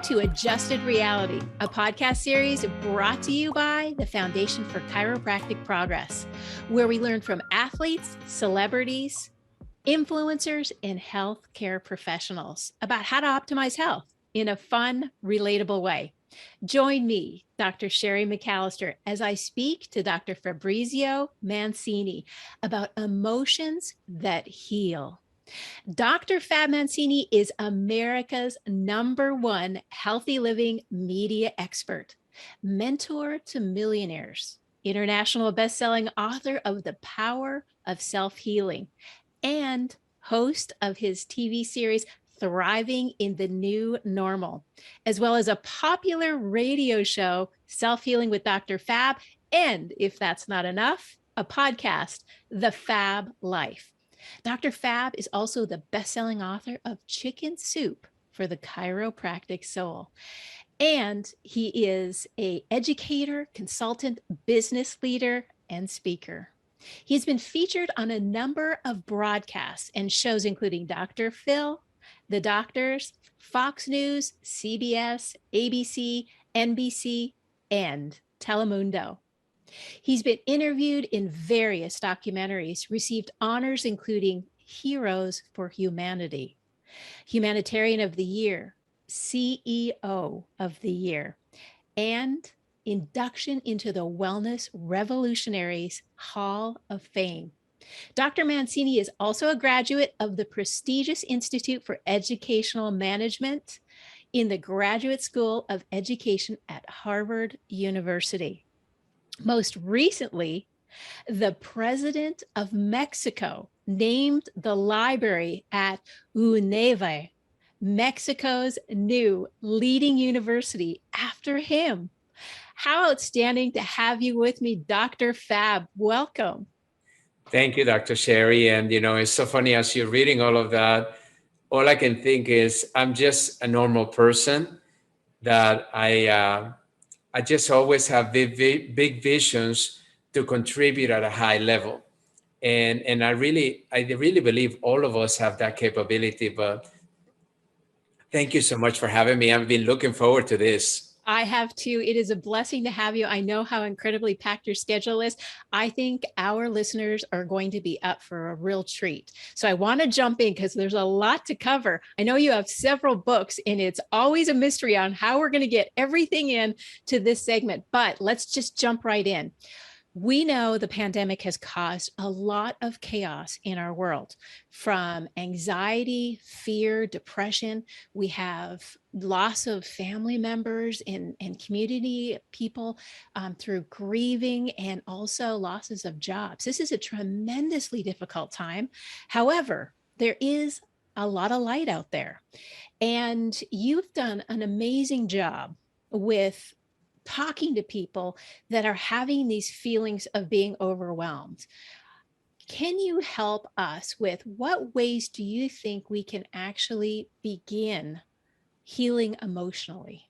to Adjusted Reality, a podcast series brought to you by the Foundation for Chiropractic Progress, where we learn from athletes, celebrities, influencers, and healthcare professionals about how to optimize health in a fun, relatable way. Join me, Dr. Sherry McAllister, as I speak to Dr. Fabrizio Mancini about emotions that heal. Dr. Fab Mancini is America's #1 healthy living media expert, mentor to millionaires, international best-selling author of The Power of Self-Healing, and host of his TV series, Thriving in the New Normal, as well as a popular radio show, Self-Healing with Dr. Fab, and if that's not enough, a podcast, The Fab Life. Dr. Fab is also the best-selling author of Chicken Soup for the Chiropractic Soul. And he is an educator, consultant, business leader, and speaker. He's been featured on a number of broadcasts and shows, including Dr. Phil, The Doctors, Fox News, CBS, ABC, NBC, and Telemundo. He's been interviewed in various documentaries, received honors including Heroes for Humanity, Humanitarian of the Year, CEO of the Year, and induction into the Wellness Revolutionaries Hall of Fame. Dr. Mancini is also a graduate of the prestigious Institute for Educational Management in the Graduate School of Education at Harvard University. Most recently, the president of Mexico named the library at UNEVA, Mexico's new leading university, after him. How outstanding to have you with me, Dr. Fab. Welcome. Thank you, Dr. Sherry. And, it's so funny as you're reading all of that, all I can think is I'm just a normal person that I just always have big visions to contribute at a high level. And I really believe all of us have that capability. But thank you so much for having me. I've been looking forward to this. I have too. It is a blessing to have you. I know how incredibly packed your schedule is. I think our listeners are going to be up for a real treat. So I want to jump in because there's a lot to cover. I know you have several books and it's always a mystery on how we're going to get everything in to this segment, but let's just jump right in. We know the pandemic has caused a lot of chaos in our world, from anxiety, fear, depression. We have loss of family members and community people through grieving, and also losses of jobs. This is a tremendously difficult time. However, there is a lot of light out there. And you've done an amazing job with talking to people that are having these feelings of being overwhelmed. Can you help us with what ways do you think we can actually begin healing emotionally?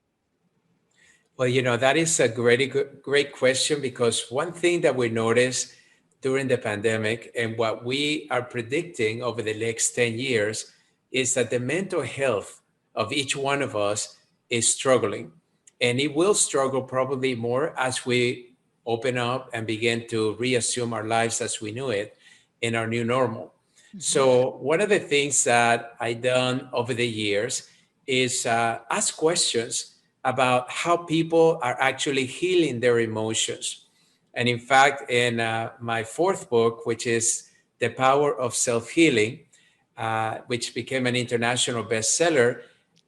Well, that is a great question, because one thing that we noticed during the pandemic and what we are predicting over the next 10 years is that the mental health of each one of us is struggling. And it will struggle probably more as we open up and begin to reassume our lives as we knew it in our new normal. Mm-hmm. So one of the things that I've done over the years is ask questions about how people are actually healing their emotions. And in fact, in my 4th book, which is The Power of Self-Healing, which became an international bestseller,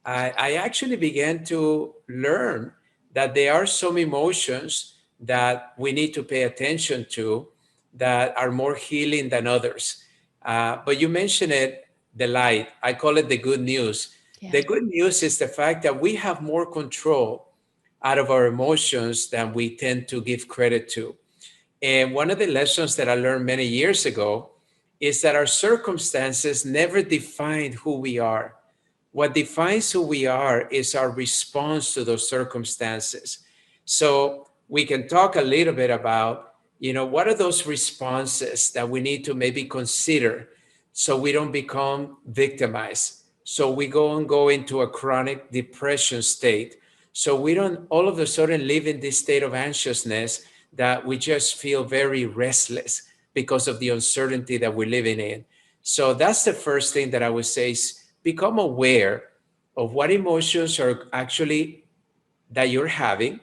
I actually began to learn that there are some emotions that we need to pay attention to that are more healing than others. But you mentioned it, the light. I call it the good news. Yeah. The good news is the fact that we have more control out of our emotions than we tend to give credit to. And one of the lessons that I learned many years ago is that our circumstances never define who we are. What defines who we are is our response to those circumstances. So we can talk a little bit about, what are those responses that we need to maybe consider so we don't become victimized, So we go into a chronic depression state. So we don't all of a sudden live in this state of anxiousness that we just feel very restless because of the uncertainty that we're living in. So that's the first thing that I would say is become aware of what emotions are actually that you're having.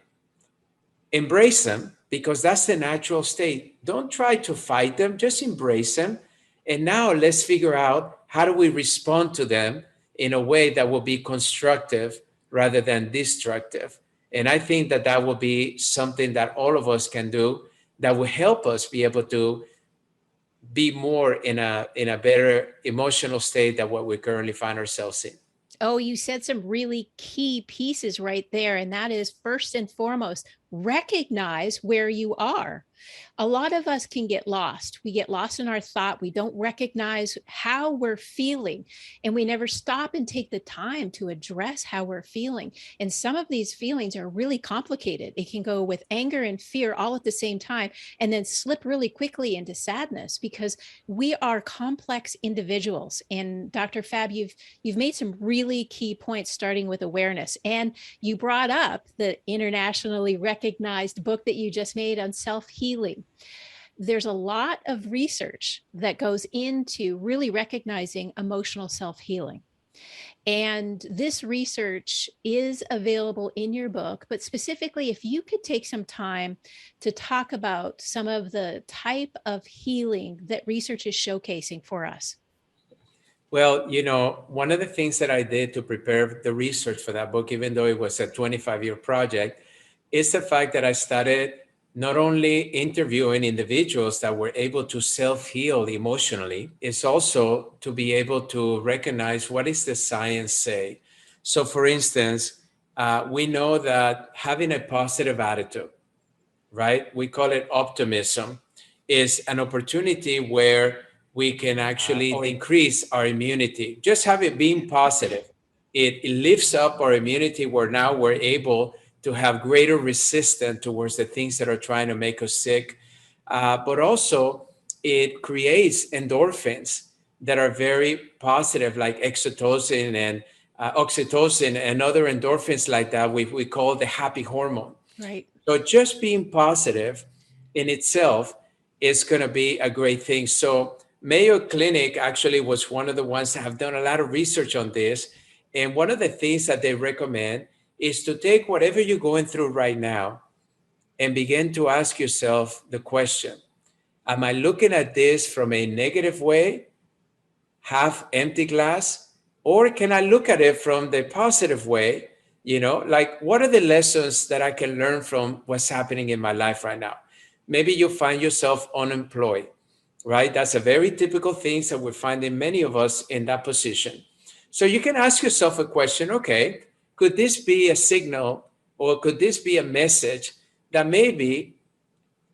Embrace them because that's the natural state. Don't try to fight them, just embrace them. And now let's figure out how do we respond to them in a way that will be constructive rather than destructive. And I think that that will be something that all of us can do that will help us be able to be more in a better emotional state than what we currently find ourselves in. Oh, you said some really key pieces right there. And that is first and foremost, recognize where you are. A lot of us can get lost. We get lost in our thought. We don't recognize how we're feeling, and we never stop and take the time to address how we're feeling. And some of these feelings are really complicated. It can go with anger and fear all at the same time, and then slip really quickly into sadness because we are complex individuals. And Dr. Fab, you've made some really key points, starting with awareness. And you brought up the internationally recognized book that you just made on self-healing. There's a lot of research that goes into really recognizing emotional self-healing. And this research is available in your book, but specifically, if you could take some time to talk about some of the type of healing that research is showcasing for us. Well, one of the things that I did to prepare the research for that book, even though it was a 25-year project, is the fact that I started not only interviewing individuals that were able to self-heal emotionally, it's also to be able to recognize what is the science say. So for instance, we know that having a positive attitude, right? We call it optimism, is an opportunity where we can actually increase our immunity. Just have it being positive. It lifts up our immunity where now we're able to have greater resistance towards the things that are trying to make us sick. But also it creates endorphins that are very positive, like oxytocin and other endorphins like that. We call the happy hormone. Right. So just being positive in itself is going to be a great thing. So Mayo Clinic actually was one of the ones that have done a lot of research on this. And one of the things that they recommend is to take whatever you're going through right now and begin to ask yourself the question, am I looking at this from a negative way, half empty glass, or can I look at it from the positive way? Like what are the lessons that I can learn from what's happening in my life right now? Maybe you find yourself unemployed, right? That's a very typical thing that we're finding many of us in that position. So you can ask yourself a question, okay, could this be a signal or could this be a message that maybe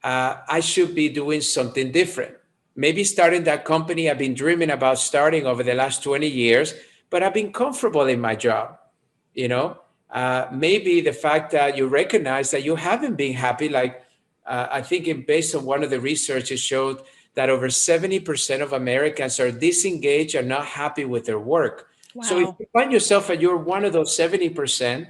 I should be doing something different? Maybe starting that company I've been dreaming about starting over the last 20 years, but I've been comfortable in my job, maybe the fact that you recognize that you haven't been happy, like I think based on one of the research, it showed that over 70% of Americans are disengaged and not happy with their work. Wow. So if you find yourself that you're one of those 70%,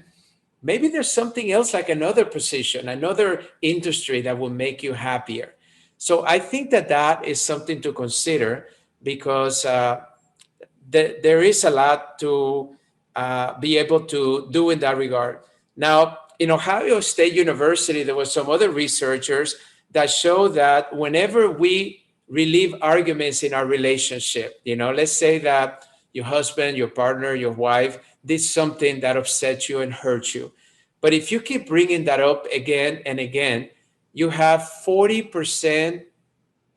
maybe there's something else like another position, another industry that will make you happier. So I think that that is something to consider because there is a lot to be able to do in that regard. Now, in Ohio State University, there were some other researchers that show that whenever we relieve arguments in our relationship, let's say that your husband, your partner, your wife did something that upset you and hurt you. But if you keep bringing that up again and again, you have 40%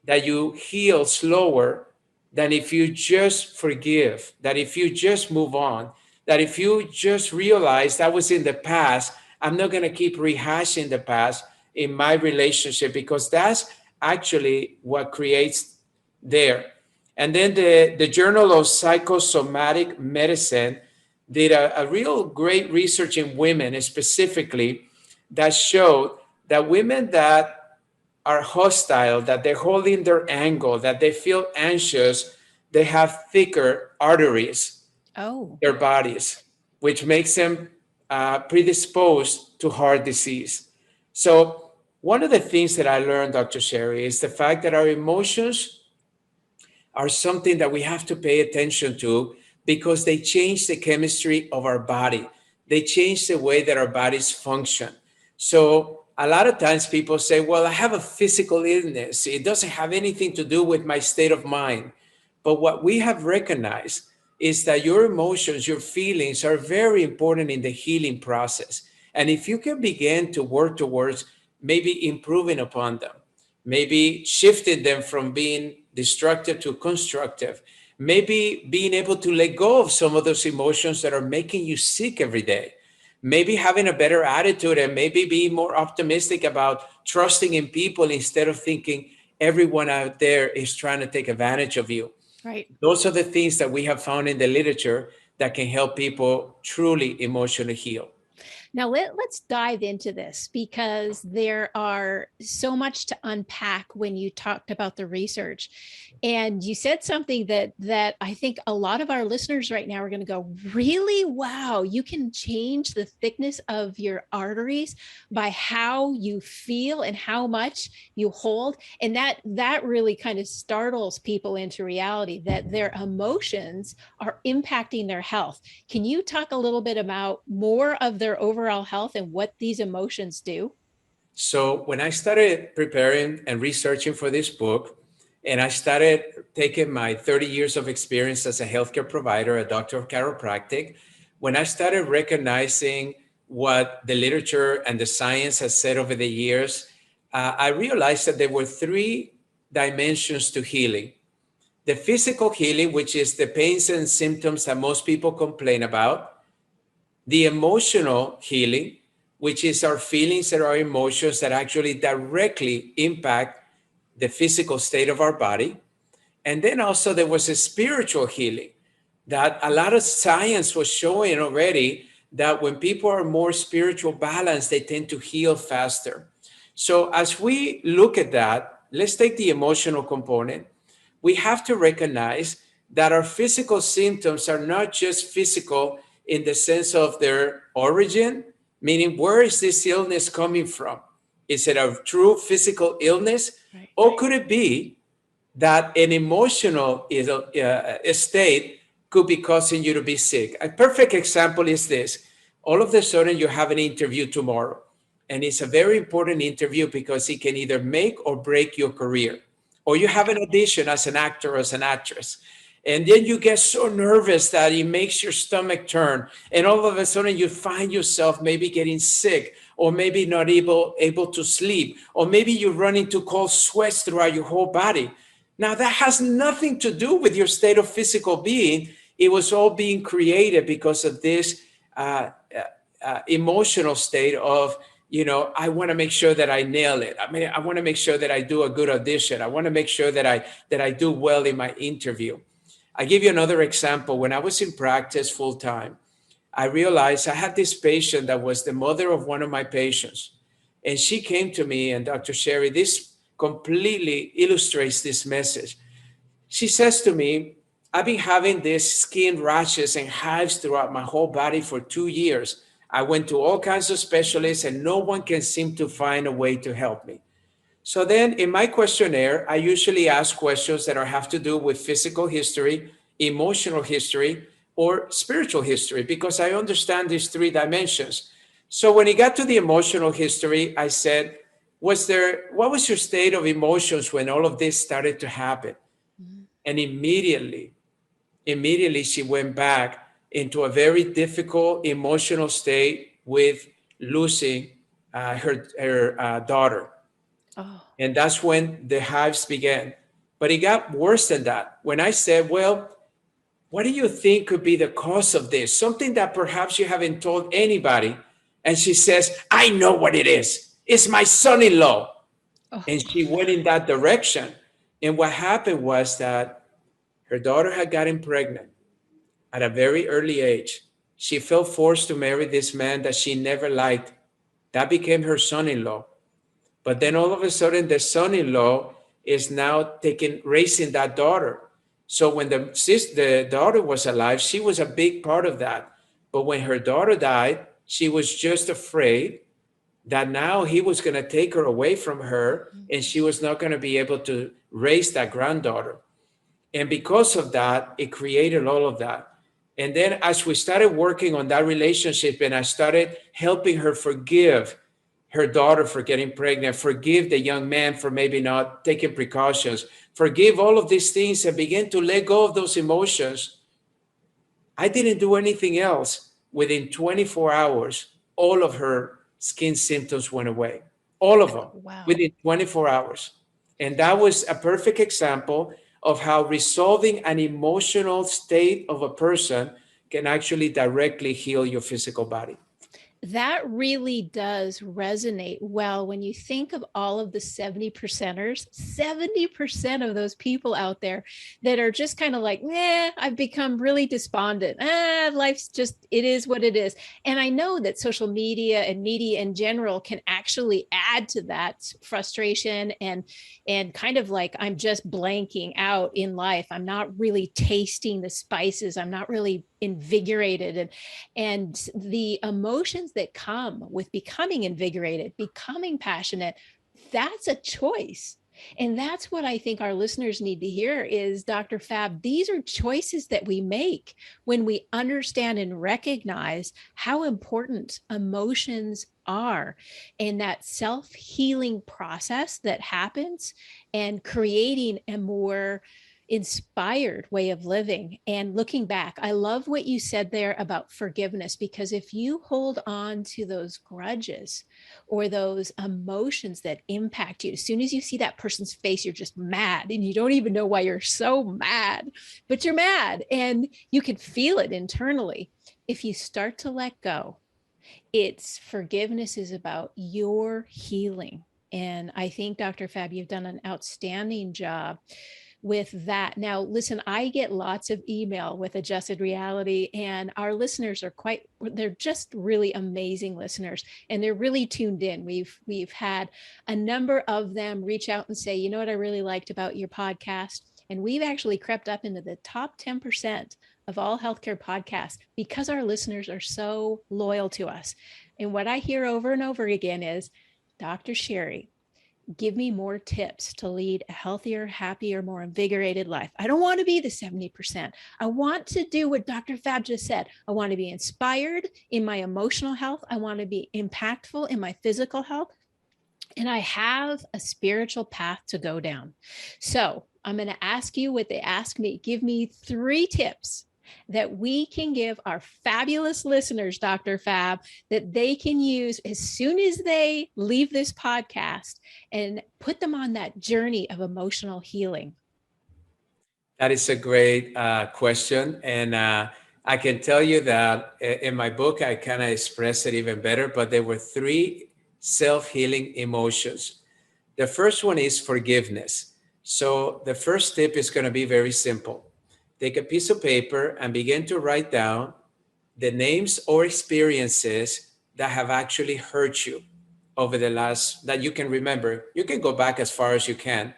that you heal slower than if you just forgive, that if you just move on, that if you just realize that was in the past, I'm not going to keep rehashing the past in my relationship because that's actually what creates there. And then the Journal of Psychosomatic Medicine did a real great research in women specifically that showed that women that are hostile, that they're holding their angle, that they feel anxious, they have thicker arteries. Oh, their bodies, which makes them predisposed to heart disease. So, one of the things that I learned, Dr. Sherry, is the fact that our emotions are something that we have to pay attention to because they change the chemistry of our body. They change the way that our bodies function. So a lot of times people say, well, I have a physical illness. It doesn't have anything to do with my state of mind. But what we have recognized is that your emotions, your feelings are very important in the healing process. And if you can begin to work towards maybe improving upon them, maybe shifting them from being destructive to constructive, maybe being able to let go of some of those emotions that are making you sick every day, maybe having a better attitude and maybe being more optimistic about trusting in people instead of thinking everyone out there is trying to take advantage of you. right. Those are the things that we have found in the literature that can help people truly emotionally heal. Now let's dive into this because there are so much to unpack when you talked about the research. And you said something that I think a lot of our listeners right now are going to go, really? Wow, you can change the thickness of your arteries by how you feel and how much you hold. And that really kind of startles people into reality that their emotions are impacting their health. Can you talk a little bit about more of their overall health and what these emotions do? So when I started preparing and researching for this book, and I started taking my 30 years of experience as a healthcare provider, a doctor of chiropractic, when I started recognizing what the literature and the science has said over the years, I realized that there were three dimensions to healing. The physical healing, which is the pains and symptoms that most people complain about, the emotional healing, which is our feelings and our emotions that actually directly impact the physical state of our body. And then also there was a spiritual healing that a lot of science was showing already that when people are more spiritual balanced, they tend to heal faster. So as we look at that, let's take the emotional component. We have to recognize that our physical symptoms are not just physical in the sense of their origin, meaning where is this illness coming from? Is it a true physical illness? Right. Or could it be that an emotional state could be causing you to be sick? A perfect example is this. All of a sudden, you have an interview tomorrow, and it's a very important interview because it can either make or break your career. Or you have an audition as an actor or as an actress, and then you get so nervous that it makes your stomach turn, and all of a sudden you find yourself maybe getting sick, or maybe not able to sleep, or maybe you run into cold sweats throughout your whole body. Now that has nothing to do with your state of physical being. It was all being created because of this emotional state of, I want to make sure that I nail it. I mean, I want to make sure that I do a good audition. I want to make sure that I do well in my interview. I give you another example. When I was in practice full time, I realized I had this patient that was the mother of one of my patients. And she came to me, and Dr. Sherry, this completely illustrates this message. She says to me, I've been having these skin rashes and hives throughout my whole body for 2 years. I went to all kinds of specialists and no one can seem to find a way to help me. So then in my questionnaire, I usually ask questions that have to do with physical history, emotional history, or spiritual history, because I understand these three dimensions. So when it got to the emotional history, I said, what was your state of emotions when all of this started to happen? Mm-hmm. And immediately she went back into a very difficult emotional state with losing her daughter. Oh, And that's when the hives began. But it got worse than that. When I said, well, what do you think could be the cause of this? Something that perhaps you haven't told anybody. And she says, I know what it is. It's my son-in-law. oh, And she went in that direction. And what happened was that her daughter had gotten pregnant at a very early age. She felt forced to marry this man that she never liked. That became her son-in-law. But then all of a sudden, the son-in-law is now raising that daughter. So when the daughter was alive, she was a big part of that. But when her daughter died, she was just afraid that now he was going to take her away from her and she was not going to be able to raise that granddaughter. And because of that, it created all of that. And then as we started working on that relationship and I started helping her forgive her daughter for getting pregnant, forgive the young man for maybe not taking precautions, forgive all of these things and begin to let go of those emotions, I didn't do anything else. Within 24 hours, all of her skin symptoms went away. All of them. Wow. Within 24 hours. And that was a perfect example of how resolving an emotional state of a person can actually directly heal your physical body. That really does resonate well when you think of all of the 70 percenters, 70% of those people out there that are just kind of like, I've become really despondent. Life's just, it is what it is. And I know that social media and media in general can actually add to that frustration and kind of like, I'm just blanking out in life. I'm not really tasting the spices. I'm not really invigorated. And the emotions that come with becoming invigorated, becoming passionate, that's a choice. And that's what I think our listeners need to hear is, Dr. Fab, these are choices that we make when we understand and recognize how important emotions are in that self-healing process that happens and creating a more inspired way of living. And looking back, I love what you said there about forgiveness, because if you hold on to those grudges or those emotions that impact you, as soon as you see that person's face, you're just mad and you don't even know why you're so mad, but you're mad and you can feel it internally. If you start to let go, it's forgiveness is about your healing. And I think, Dr. Fab, you've done an outstanding job with that. Now, listen, I get lots of email with Adjusted Reality, and our listeners are they're just really amazing listeners, and they're really tuned in. We've had a number of them reach out and say, you know what I really liked about your podcast? And we've actually crept up into the top 10% of all healthcare podcasts because our listeners are so loyal to us. And what I hear over and over again is, Dr. Sherry, give me more tips to lead a healthier, happier, more invigorated life. I don't want to be the 70%. I want to do what Dr. Fab just said. I want to be inspired in my emotional health. I want to be impactful in my physical health. And I have a spiritual path to go down. So I'm going to ask you what they ask me. Give me 3 tips that we can give our fabulous listeners, Dr. Fab, that they can use as soon as they leave this podcast and put them on that journey of emotional healing. That is a great question. And I can tell you that in my book, I kind of express it even better, but there were 3 self-healing emotions. The first one is forgiveness. So the first tip is going to be very simple. Take a piece of paper and begin to write down the names or experiences that have actually hurt you over the last, that you can remember. You can go back as far as you can.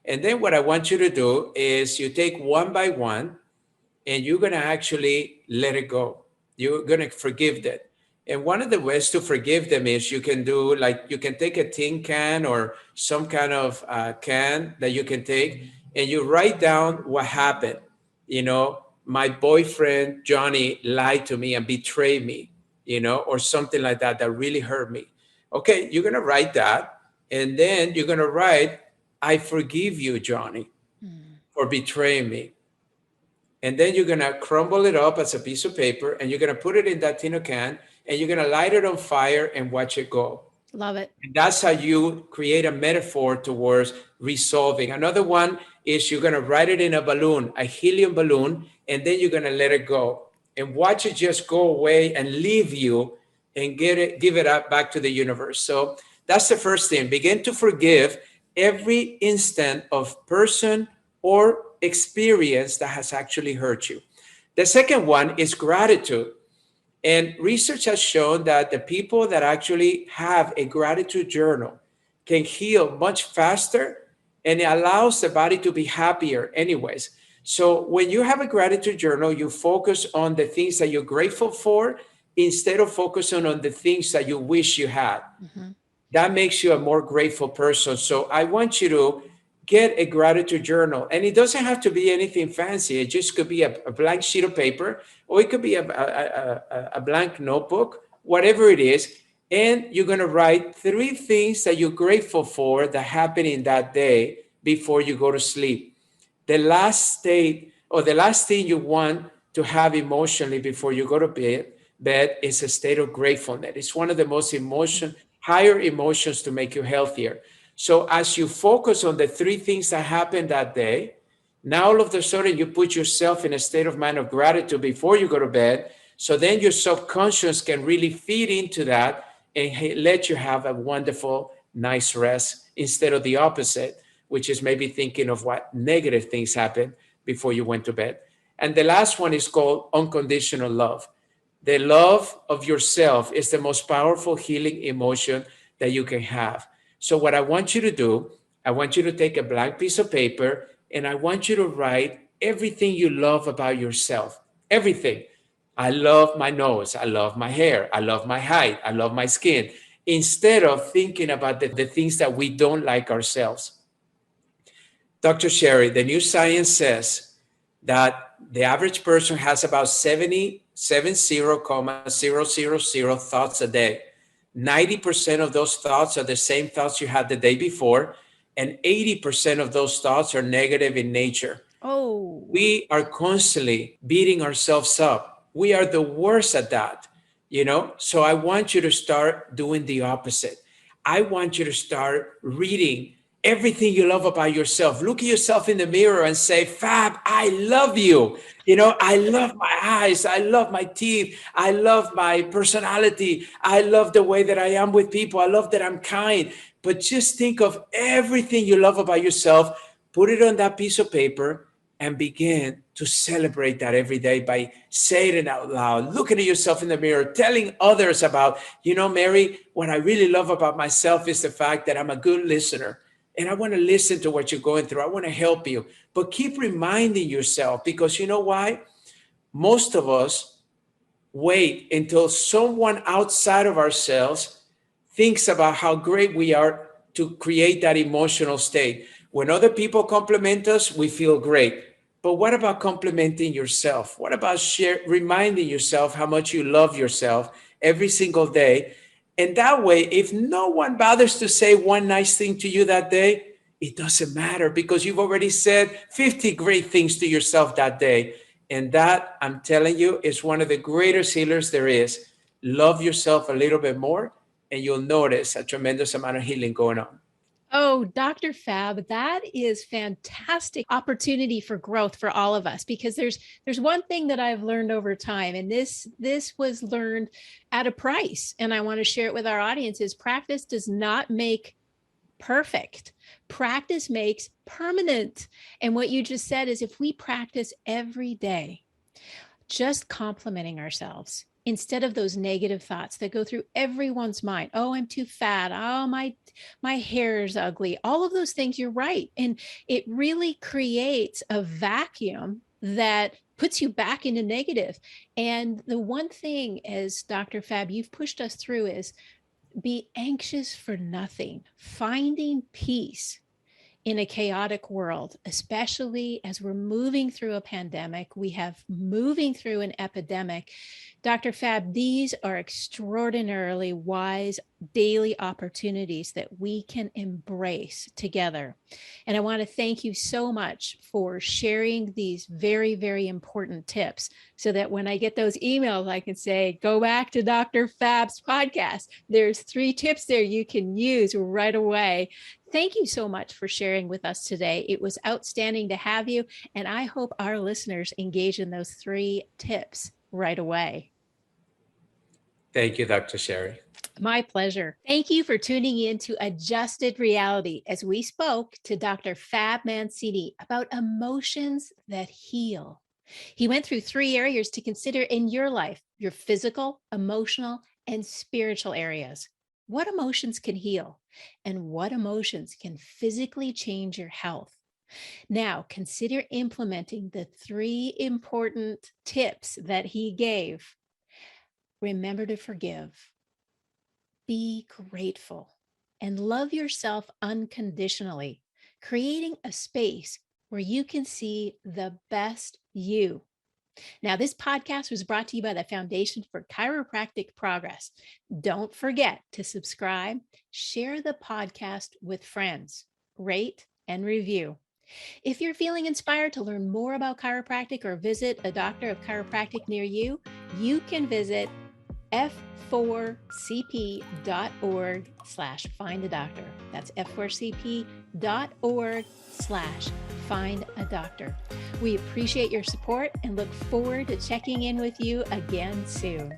And then what I want you to do is you take one by one and you're going to actually let it go. You're going to forgive that. And one of the ways to forgive them is you can do, like, you can take a tin can or some kind of can that you can take and you write down what happened. You know, my boyfriend, Johnny, lied to me and betrayed me, you know, or something like that, that really hurt me. Okay, you're going to write that. And then you're going to write, I forgive you, Johnny, for betraying me. And then you're going to crumble it up as a piece of paper and you're going to put it in that tin can and you're going to light it on fire and watch it go. Love it. And that's how you create a metaphor towards resolving. Another one is you're going to write it in a balloon, a helium balloon, and then you're going to let it go and watch it just go away and leave you and give it up back to the universe. So that's the first thing. Begin to forgive every instant of person or experience that has actually hurt you. The second one is gratitude. And research has shown that the people that actually have a gratitude journal can heal much faster and it allows the body to be happier anyways. So when you have a gratitude journal, you focus on the things that you're grateful for instead of focusing on the things that you wish you had. Mm-hmm. That makes you a more grateful person. So I want you to get a gratitude journal. And it doesn't have to be anything fancy. It just could be a blank sheet of paper, or it could be a blank notebook, whatever it is. And you're going to write 3 things that you're grateful for that happened in that day before you go to sleep. The last state or the last thing you want to have emotionally before you go to bed is a state of gratefulness. It's one of the most higher emotions to make you healthier. So as you focus on the 3 things that happened that day, now all of a sudden you put yourself in a state of mind of gratitude before you go to bed. So then your subconscious can really feed into that and let you have a wonderful, nice rest instead of the opposite, which is maybe thinking of what negative things happened before you went to bed. And the last one is called unconditional love. The love of yourself is the most powerful healing emotion that you can have. So, what I want you to do, I want you to take a blank piece of paper and I want you to write everything you love about yourself. Everything. I love my nose. I love my hair. I love my height. I love my skin. Instead of thinking about the things that we don't like ourselves. Dr. Sherry, the new science says that the average person has about 70,000 thoughts a day. 90% of those thoughts are the same thoughts you had the day before, and 80% of those thoughts are negative in nature. Oh, We are constantly beating ourselves up. We are the worst at that, So I want you to start doing the opposite. I want you to start reading everything you love about yourself. Look at yourself in the mirror and say, Fab, I love you. I love my eyes. I love my teeth. I love my personality. I love the way that I am with people. I love that I'm kind. But just think of everything you love about yourself, put it on that piece of paper, and begin to celebrate that every day by saying it out loud, looking at yourself in the mirror, telling others about, Mary, what I really love about myself is the fact that I'm a good listener. And I want to listen to what you're going through. I want to help you. But keep reminding yourself, because you know why? Most of us wait until someone outside of ourselves thinks about how great we are to create that emotional state. When other people compliment us, we feel great. But what about complimenting yourself? What about reminding yourself how much you love yourself every single day? And that way, if no one bothers to say one nice thing to you that day, it doesn't matter because you've already said 50 great things to yourself that day. And that, I'm telling you, is one of the greatest healers there is. Love yourself a little bit more, and you'll notice a tremendous amount of healing going on. Oh, Dr. Fab, that is fantastic opportunity for growth for all of us, because there's one thing that I've learned over time, and this was learned at a price, and I want to share it with our audience, is practice does not make perfect. Practice makes permanent. And what you just said is, if we practice every day, just complimenting ourselves instead of those negative thoughts that go through everyone's mind. Oh, I'm too fat. Oh, my hair is ugly. All of those things, you're right. And it really creates a vacuum that puts you back into negative. And the one thing, as Dr. Fab, you've pushed us through, is be anxious for nothing, finding peace in a chaotic world, especially as we're moving through a pandemic. We have moving through an epidemic. Dr. Fab, these are extraordinarily wise daily opportunities that we can embrace together. And I want to thank you so much for sharing these very, very important tips, so that when I get those emails, I can say, go back to Dr. Fab's podcast. There's 3 tips there you can use right away. Thank you so much for sharing with us today. It was outstanding to have you, and I hope our listeners engage in those 3 tips right away. Thank you, Dr. Sherry. My pleasure. Thank you for tuning in to Adjusted Reality as we spoke to Dr. Fab Mancini about emotions that heal. He went through 3 areas to consider in your life: your physical, emotional, and spiritual areas. What emotions can heal, and what emotions can physically change your health? Now, consider implementing the 3 important tips that he gave. Remember to forgive, be grateful, and love yourself unconditionally, creating a space where you can see the best you. Now, this podcast was brought to you by the Foundation for Chiropractic Progress. Don't forget to subscribe, share the podcast with friends, rate and review. If you're feeling inspired to learn more about chiropractic or visit a doctor of chiropractic near you, you can visit f4cp.org/find-a-doctor. That's f4cp.org/find-a-doctor. We appreciate your support and look forward to checking in with you again soon.